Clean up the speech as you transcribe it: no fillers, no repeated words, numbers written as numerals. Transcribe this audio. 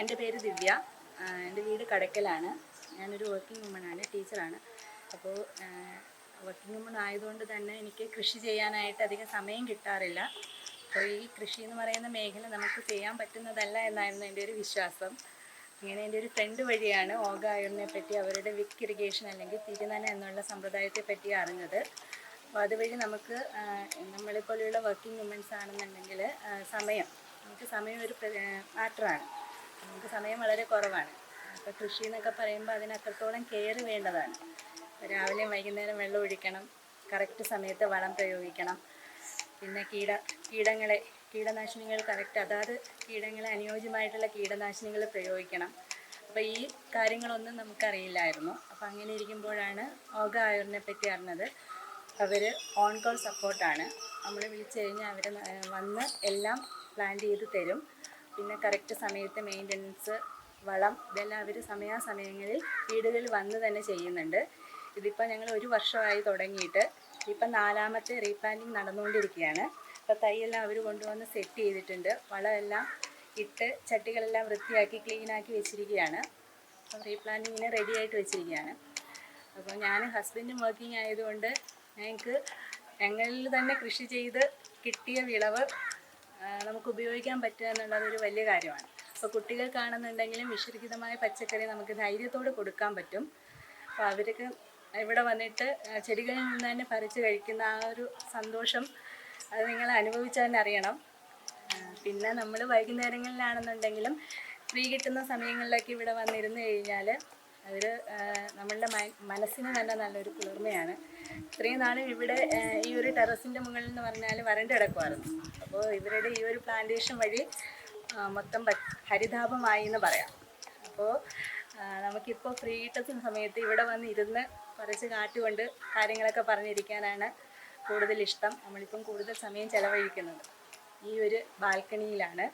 എൻ്റെ പേര് ദിവ്യ. എൻ്റെ വീട് കടയ്ക്കലാണ്. ഞാനൊരു വർക്കിംഗ് വുമണാണ്, ടീച്ചറാണ്. അപ്പോൾ വർക്കിംഗ് വുമൺ ആയതുകൊണ്ട് തന്നെ എനിക്ക് കൃഷി ചെയ്യാനായിട്ട് അധികം സമയം കിട്ടാറില്ല. അപ്പോൾ ഈ കൃഷി എന്ന് പറയുന്ന മേഖല നമുക്ക് ചെയ്യാൻ പറ്റുന്നതല്ല എന്നായിരുന്നു എൻ്റെ ഒരു വിശ്വാസം. ഇങ്ങനെ എൻ്റെ ഒരു ഫ്രണ്ട് വഴിയാണ് ഓർഗായൂറിനെ പറ്റി, അവരുടെ വിക്ക് ഇറിഗേഷൻ അല്ലെങ്കിൽ തിരുനന എന്നുള്ള സമ്പ്രദായത്തെ പറ്റി അറിഞ്ഞത്. അപ്പോൾ അതുവഴി നമുക്ക് നമ്മളെപ്പോലെയുള്ള വർക്കിംഗ് വുമൻസ് ആണെന്നുണ്ടെങ്കിൽ നമുക്ക് സമയം ഒരു മാറ്ററാണ്. നമുക്ക് സമയം വളരെ കുറവാണ്. അപ്പോൾ കൃഷി എന്നൊക്കെ പറയുമ്പോൾ അതിന് അത്രത്തോളം കെയർ വേണ്ടതാണ്. രാവിലെയും വൈകുന്നേരം വെള്ളം ഒഴിക്കണം, കറക്റ്റ് സമയത്ത് വളം പ്രയോഗിക്കണം, പിന്നെ കീടനാശിനികൾ കറക്റ്റ് അതാത് കീടങ്ങളെ അനുയോജ്യമായിട്ടുള്ള കീടനാശിനികൾ പ്രയോഗിക്കണം. അപ്പോൾ ഈ കാര്യങ്ങളൊന്നും നമുക്കറിയില്ലായിരുന്നു. അപ്പോൾ അങ്ങനെ ഇരിക്കുമ്പോഴാണ് ഓർഗായൂറിനെ പറ്റി അറിഞ്ഞത്. അവർ ഓൺ കോൾ സപ്പോർട്ടാണ്. നമ്മൾ വിളിച്ചു കഴിഞ്ഞാൽ അവർ വന്ന് എല്ലാം പ്ലാൻ ചെയ്ത് തരും. പിന്നെ കറക്റ്റ് സമയത്ത് മെയിൻ്റനൻസ്, വളം ഇതെല്ലാം അവർ സമയാസമയങ്ങളിൽ വീടുകളിൽ വന്ന് തന്നെ ചെയ്യുന്നുണ്ട്. ഇതിപ്പോൾ ഞങ്ങൾ 1 വർഷമായി തുടങ്ങിയിട്ട്. ഇപ്പം 4ാമത്തെ റീപ്ലാന്റിങ് നടന്നുകൊണ്ടിരിക്കുകയാണ്. അപ്പോൾ തൈയെല്ലാം അവർ കൊണ്ടുവന്ന് സെറ്റ് ചെയ്തിട്ടുണ്ട്. വളമെല്ലാം ഇട്ട് ചട്ടികളെല്ലാം വൃത്തിയാക്കി ക്ലീനാക്കി വെച്ചിരിക്കുകയാണ്. അപ്പം റീപ്ലാന്റിങ്ങിന് റെഡി ആയിട്ട് വെച്ചിരിക്കുകയാണ്. അപ്പോൾ ഞാൻ ഹസ്ബൻഡും വർക്കിംഗ് ആയതുകൊണ്ട് ഞങ്ങളിൽ തന്നെ കൃഷി ചെയ്ത് കിട്ടിയ വിളവ് നമുക്ക് ഉപയോഗിക്കാൻ പറ്റുക എന്നുള്ളതൊരു വലിയ കാര്യമാണ്. അപ്പോൾ കുട്ടികൾക്കാണെന്നുണ്ടെങ്കിലും വിഷരഹിതമായ പച്ചക്കറി നമുക്ക് ധൈര്യത്തോടെ കൊടുക്കാൻ പറ്റും. അപ്പോൾ അവർക്ക് ഇവിടെ വന്നിട്ട് ചെടികളിൽ നിന്ന് തന്നെ പറിച്ച് കഴിക്കുന്ന ആ ഒരു സന്തോഷം അത് നിങ്ങൾ അനുഭവിച്ചാൽ തന്നെ അറിയണം. പിന്നെ നമ്മൾ വൈകുന്നേരങ്ങളിലാണെന്നുണ്ടെങ്കിലും ഫ്രീ കിട്ടുന്ന സമയങ്ങളിലൊക്കെ ഇവിടെ വന്നിരുന്ന് കഴിഞ്ഞാൽ അവർ നമ്മളുടെ മനസ്സിന് തന്നെ നല്ലൊരു കുളിർമയാണ്. ഇത്രയും നാളും ഇവിടെ ഈ ഒരു ടെറസിൻ്റെ മുകളിൽ എന്ന് പറഞ്ഞാൽ വരണ്ട് കിടക്കുമായിരുന്നു. അപ്പോൾ ഇവരുടെ ഈ ഒരു പ്ലാന്റേഷൻ വഴി മൊത്തം ഹരിതാപമായി എന്ന് പറയാം. അപ്പോൾ നമുക്കിപ്പോൾ ഫ്രീ കിട്ടുന്ന സമയത്ത് ഇവിടെ വന്ന് ഇരുന്ന് കുറച്ച് കാറ്റുകൊണ്ട് കാര്യങ്ങളൊക്കെ പറഞ്ഞിരിക്കാനാണ് കൂടുതൽ ഇഷ്ടം. നമ്മളിപ്പം കൂടുതൽ സമയം ചിലവഴിക്കുന്നത് ഈ ഒരു ബാൽക്കണിയിലാണ്.